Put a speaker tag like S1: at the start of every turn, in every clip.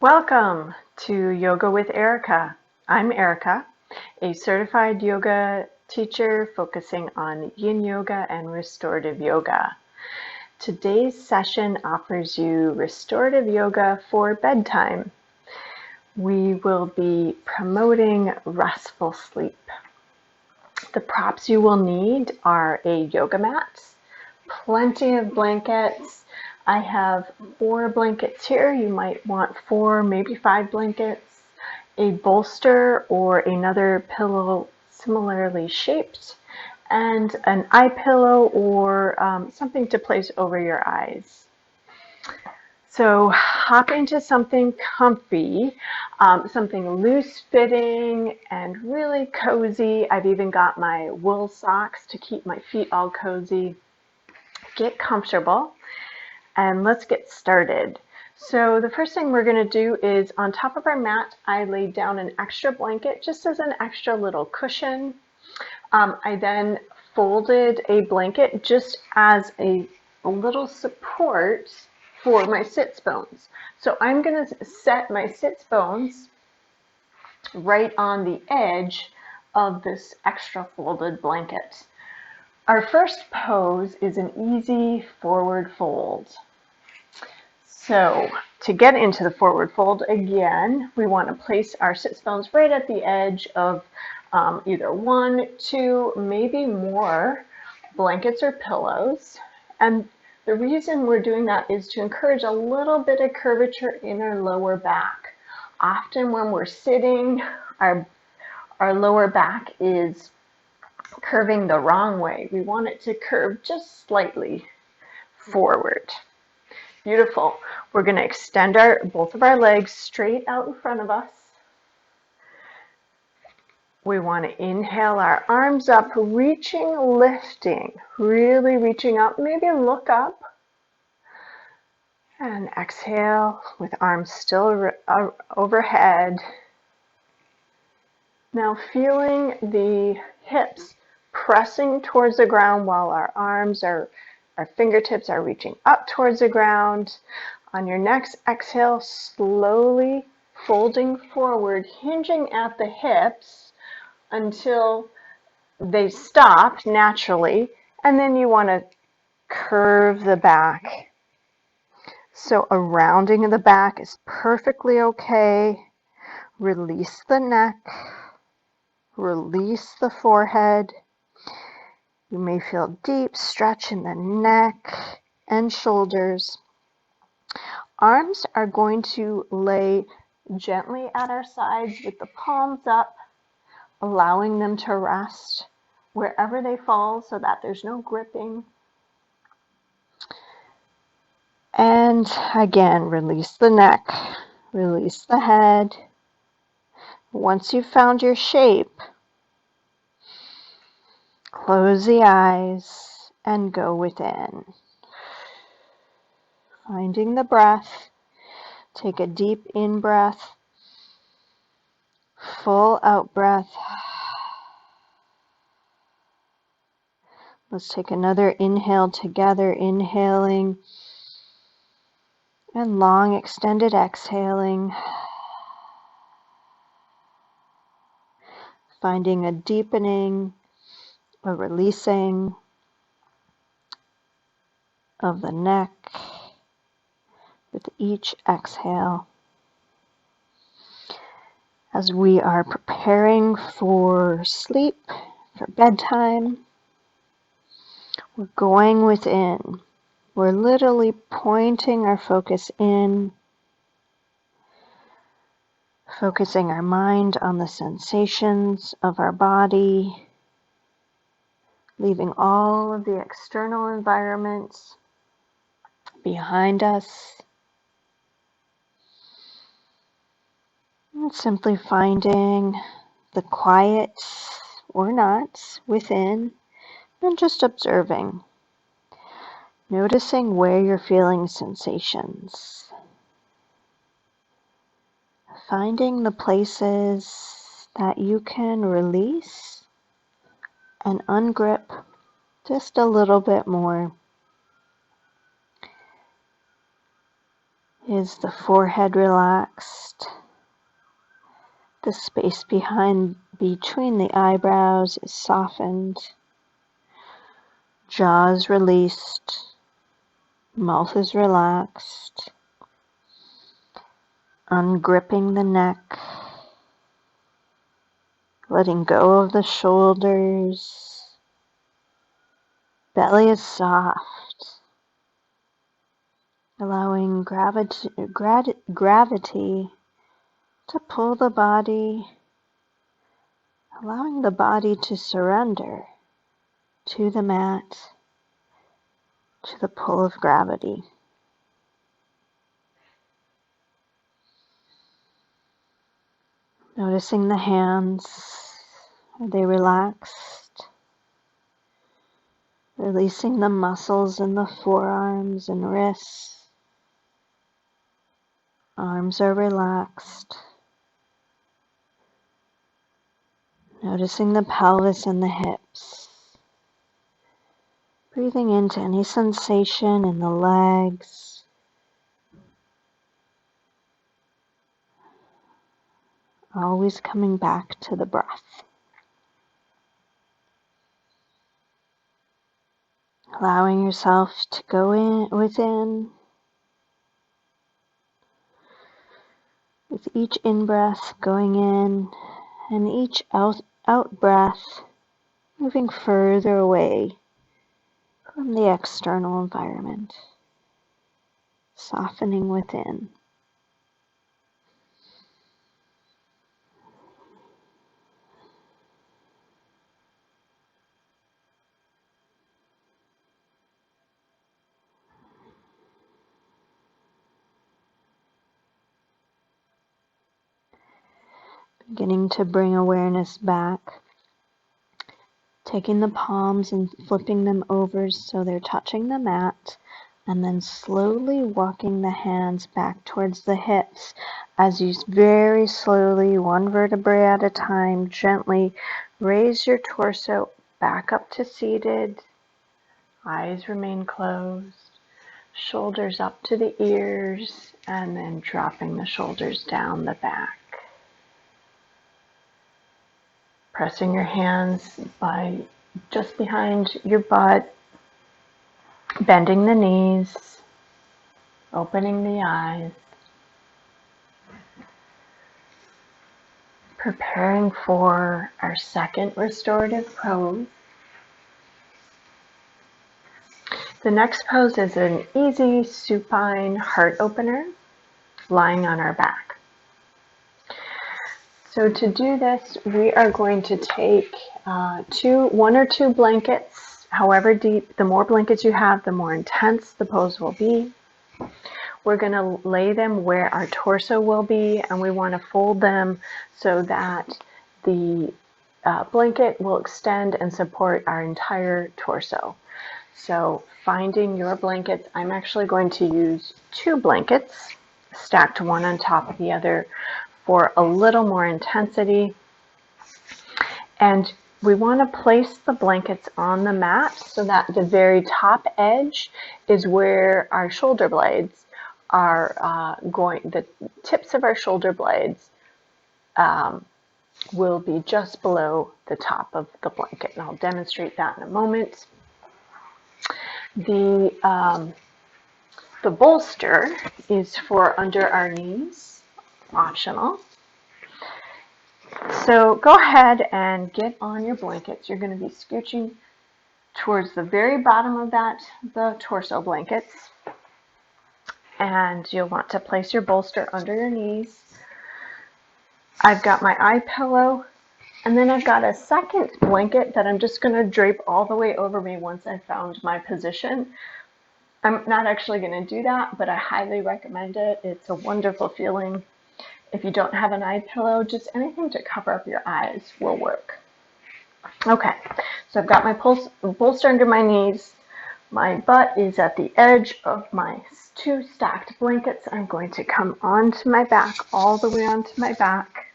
S1: Welcome to Yoga with Erika. I'm Erika, a certified yoga teacher focusing on yin yoga and restorative yoga. Today's session offers you restorative yoga for bedtime. We will be promoting restful sleep. The props you will need are a yoga mat, plenty of blankets. I have 4 blankets here. You might want 4, maybe 5 blankets, a bolster or another pillow similarly shaped, and an eye pillow or something to place over your eyes. So hop into something comfy, something loose fitting and really cozy. I've even got my wool socks to keep my feet all cozy. Get comfortable and let's get started. So the first thing we're going to do is on top of our mat, I laid down an extra blanket just as an extra little cushion. I then folded a blanket just as a little support for my sits bones. So I'm going to set my sits bones right on the edge of this extra folded blanket. Our first pose is an easy forward fold. So to get into the forward fold, again, we want to place our sits bones right at the edge of either 1, 2, maybe more blankets or pillows. And the reason we're doing that is to encourage a little bit of curvature in our lower back. Often when we're sitting, our lower back is curving the wrong way. We want it to curve just slightly forward. Beautiful. We're going to extend both of our legs straight out in front of us. We want to inhale our arms up, reaching, lifting, really reaching up, maybe look up. And exhale with arms still overhead. Now feeling the hips pressing towards the ground while our arms our fingertips are reaching up towards the ground. On your next exhale, slowly folding forward, hinging at the hips until they stop naturally, and then you want to curve the back. So a rounding of the back is perfectly okay. Release the neck, release the forehead. You may feel deep stretch in the neck and shoulders. Arms are going to lay gently at our sides with the palms up, allowing them to rest wherever they fall so that there's no gripping. And again, release the neck, release the head. Once you've found your shape, close the eyes and go within. Finding the breath. Take a deep in-breath, full out-breath. Let's take another inhale together, inhaling, and long extended exhaling. Finding a deepening, a releasing of the neck with each exhale. As we are preparing for sleep, for bedtime, we're going within. We're literally pointing our focus in, focusing our mind on the sensations of our body, leaving all of the external environments behind us, and simply finding the quiet or not within, and just observing. Noticing where you're feeling sensations. Finding the places that you can release and ungrip just a little bit more. Is the forehead relaxed? The space between the eyebrows is softened. Jaw is released. Mouth is relaxed. Ungripping the neck. Letting go of the shoulders. Belly is soft. Allowing gravity to pull the body, allowing the body to surrender to the mat, to the pull of gravity. Noticing the hands, are they relaxed? Releasing the muscles in the forearms and wrists. Arms are relaxed. Noticing the pelvis and the hips. Breathing into any sensation in the legs. Always coming back to the breath. Allowing yourself to go within. With each in-breath going in and each out-breath moving further away from the external environment, softening within. Beginning to bring awareness back. Taking the palms and flipping them over so they're touching the mat, and then slowly walking the hands back towards the hips as you very slowly, one vertebrae at a time, gently raise your torso back up to seated. Eyes remain closed. Shoulders up to the ears, and then dropping the shoulders down the back. Pressing your hands just behind your butt, bending the knees, opening the eyes, preparing for our second restorative pose. The next pose is an easy supine heart opener, lying on our back. So to do this, we are going to take one or two blankets, however deep. The more blankets you have, the more intense the pose will be. We're going to lay them where our torso will be, and we want to fold them so that the blanket will extend and support our entire torso. So finding your blankets, I'm actually going to use two blankets stacked one on top of the other for a little more intensity. And we want to place the blankets on the mat so that the very top edge is where our shoulder blades are the tips of our shoulder blades will be just below the top of the blanket. And I'll demonstrate that in a moment. The bolster is for under our knees, optional. So go ahead and get on your blankets. You're going to be scooching towards the very bottom of the torso blankets. And you'll want to place your bolster under your knees. I've got my eye pillow, and then I've got a second blanket that I'm just going to drape all the way over me once I've found my position. I'm not actually going to do that, but I highly recommend it. It's a wonderful feeling. If you don't have an eye pillow, just anything to cover up your eyes will work. Okay, so I've got my bolster under my knees. My butt is at the edge of my two stacked blankets. I'm going to come onto my back, all the way onto my back,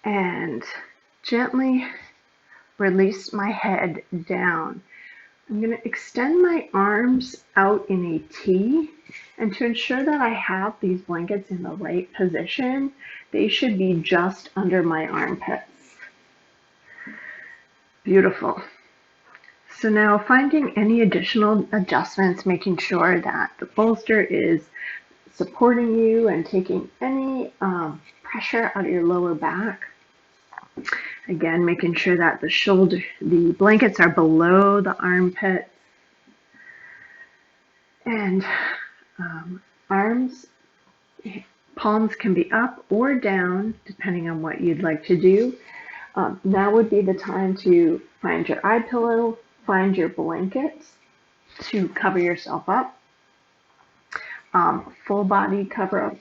S1: and gently release my head down. I'm going to extend my arms out in a T, and to ensure that I have these blankets in the right position, they should be just under my armpits. Beautiful. So now finding any additional adjustments, making sure that the bolster is supporting you and taking any pressure out of your lower back. Again, making sure that the blankets are below the armpits, and arms, palms can be up or down depending on what you'd like to do. Now would be the time to find your eye pillow, find your blankets to cover yourself up. Full body cover up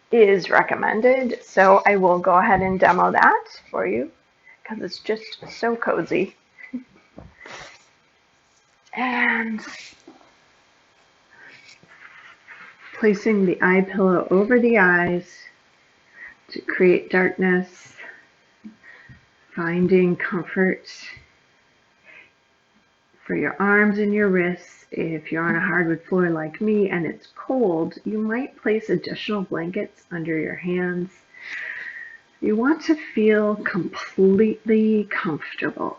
S1: is recommended, so I will go ahead and demo that for you because it's just so cozy. And placing the eye pillow over the eyes to create darkness, finding comfort for your arms and your wrists. If you're on a hardwood floor like me and it's cold, you might place additional blankets under your hands. You want to feel completely comfortable.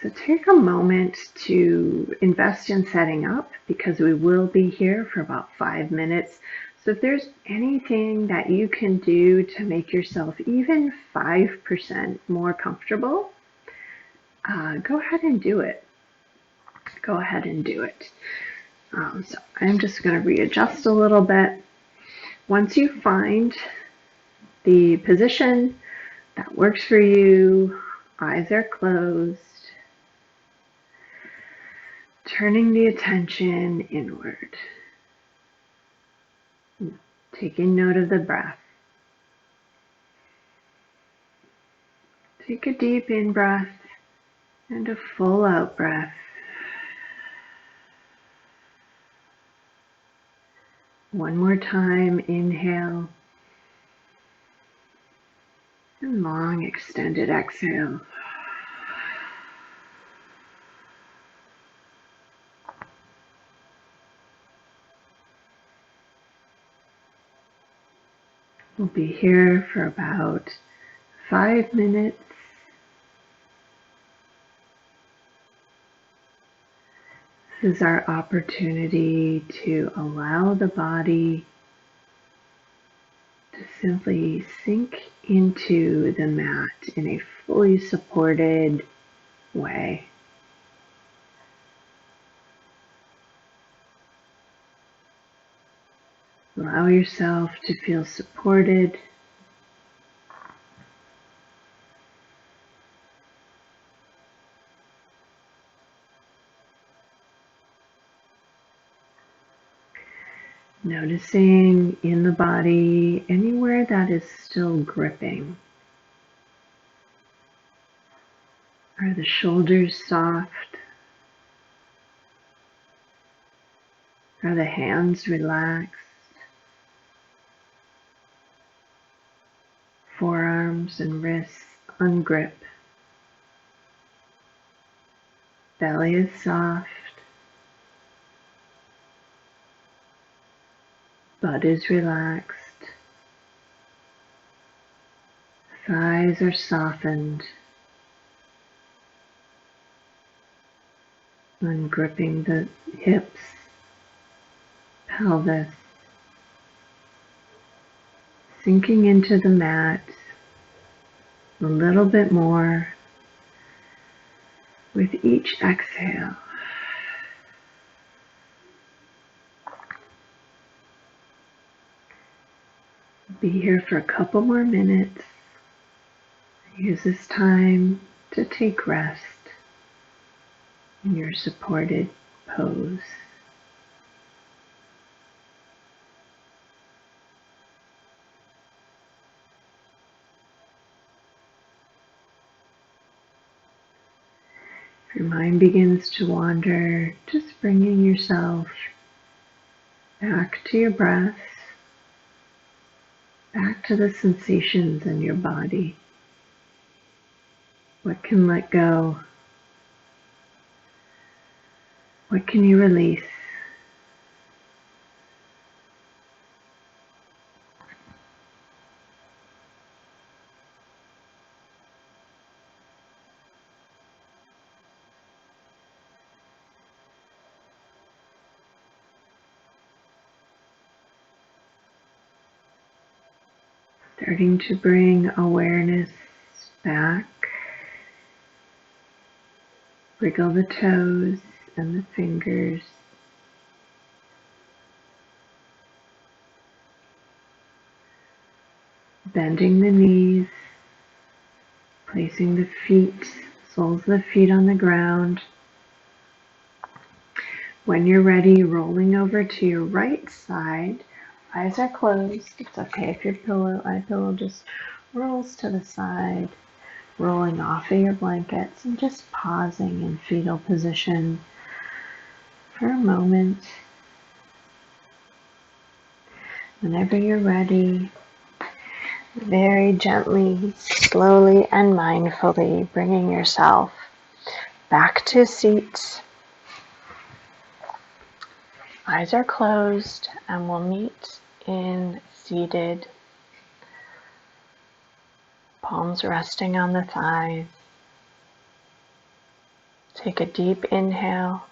S1: So take a moment to invest in setting up, because we will be here for about 5 minutes. So if there's anything that you can do to make yourself even 5% more comfortable, go ahead and do it. Go ahead and do it. So I'm just going to readjust a little bit. Once you find the position that works for you, eyes are closed, turning the attention inward, taking note of the breath. Take a deep in-breath and a full out-breath. One more time, inhale, and long extended exhale. We'll be here for about 5 minutes. This is our opportunity to allow the body to simply sink into the mat in a fully supported way. Allow yourself to feel supported. Noticing in the body anywhere that is still gripping. Are the shoulders soft? Are the hands relaxed? Forearms and wrists ungrip. Belly is soft. Butt is relaxed. Thighs are softened. Ungripping the hips, pelvis. Sinking into the mat a little bit more with each exhale. Be here for a couple more minutes. Use this time to take rest in your supported pose. If your mind begins to wander, just bringing yourself back to your breath, back to the sensations in your body. What can let go? What can you release? Starting to bring awareness back. Wiggle the toes and the fingers. Bending the knees. Placing the feet, soles of the feet on the ground. When you're ready, rolling over to your right side. Eyes are closed. It's okay if your eye pillow just rolls to the side. Rolling off of your blankets and just pausing in fetal position for a moment. Whenever you're ready, very gently, slowly, and mindfully bringing yourself back to seat. Eyes are closed, and we'll meet in seated. Palms resting on the thighs. Take a deep inhale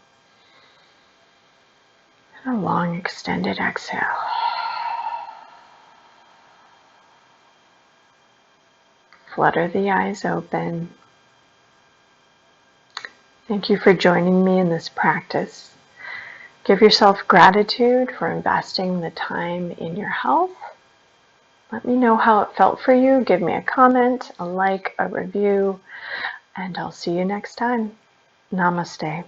S1: and a long extended exhale. Flutter the eyes open. Thank you for joining me in this practice. Give yourself gratitude for investing the time in your health. Let me know how it felt for you. Give me a comment, a like, a review, and I'll see you next time. Namaste.